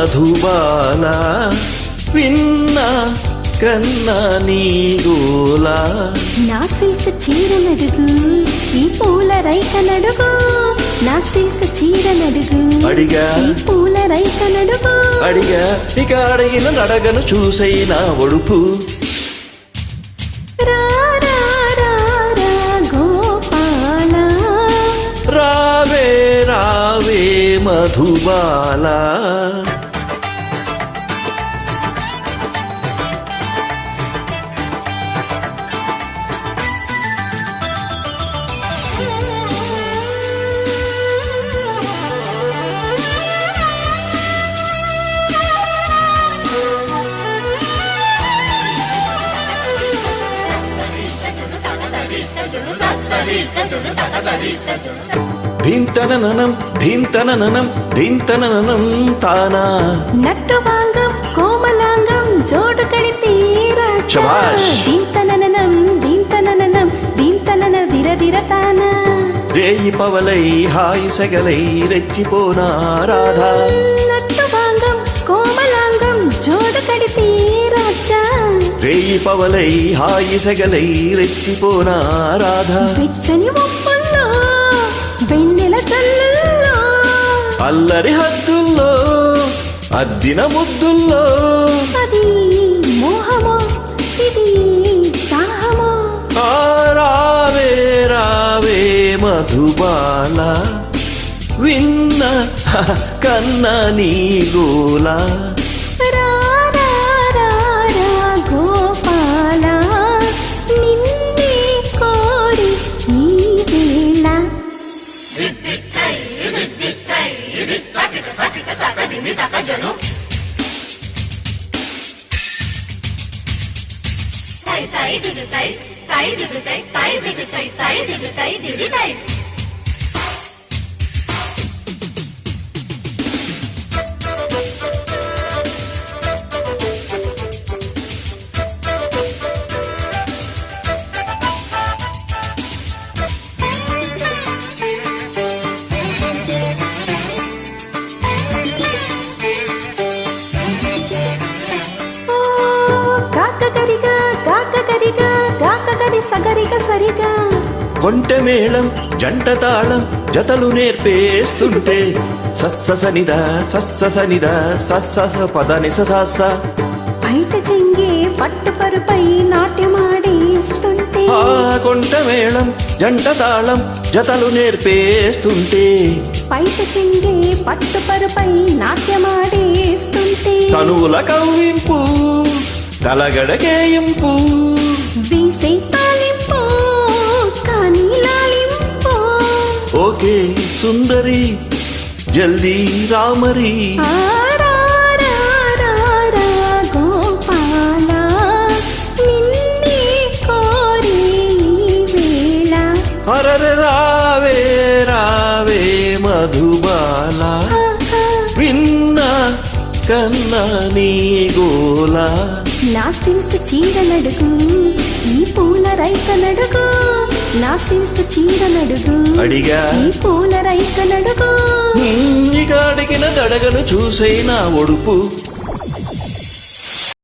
మధుబాల విన్న కన్నా నీ గోలా నా సిల్క్ చీర నడుగు ఈ పూల రైక నడుగు నా సిల్క్ చీర నడుగు అడిగా ఈ పూల రైక నడుగు అడిగా ఇక అడిగిన నడగను చూసైనా ఒడుపు రా రా రా రా గోపాల రావే రావే మధుబాల ధీంతననం ధీంతననం ధీంతననం తానా నట్టు వాంగం కోమలాంగం జోడు కడితే శభాష్. దీంతననం దీంతననం దీంతనన దిరదిర తానా రేయి పవలై హాయి సగలై రెచ్చిపోనా రాధా నట్టు వాంగం కోమలాంగం జోడు కడితే రాజా రేయి పవలై హాయి సగలై రెచ్చిపోనా రాధా వెచ్చని ఒప్పంలో వెన్నెల చల్లుల్లో అల్లరి హద్దుల్లో అద్దిన ముద్దుల్లో అది మోహమో ఇది దాహమో ఆ రావే రావే మధుబాల విన్న కన్నా నీ గోలా రా రా రా రా గోపాల నిన్నే కోరి ఈ వేళ కాకగరిగా కాకగరిగా కాకగరి సగరిగ సరిగా కొంటె మేళం జంట తాళం జతలు నేర్పేస్తుంటే సస్సనిద సస్సనిద సస్స పదని సస బయట చెంగే పట్టుపరుపై నాట్యమాడేస్తుంటే ఆ కొంట మేళం జంట తాళం జతలు నేర్పేస్తుంటే బయట చెంగే పట్టుపరుపై నాట్యమాడేస్తుంటే తనువుల కవ్వింపు తలగడకేయింపు వీసే తాలింపు కానీ లాలింపు ఓకే సుందరి జల్దీ రామరి ఆ రా రా రా రా గోపాల నిన్నే కోరి ఈ వేళ అరర రావే రావే మధుబాల ఆహా. విన్న కన్నా నీ గోలా నా సిల్క్ చీర నడుగు ఈ పూల రైక నడుగు నా సిల్క్ చీర నడుగు అడిగా ఈ పూల రైక నడుగు ఇక అడిగిన దడగను చూసైనా ఒడుపు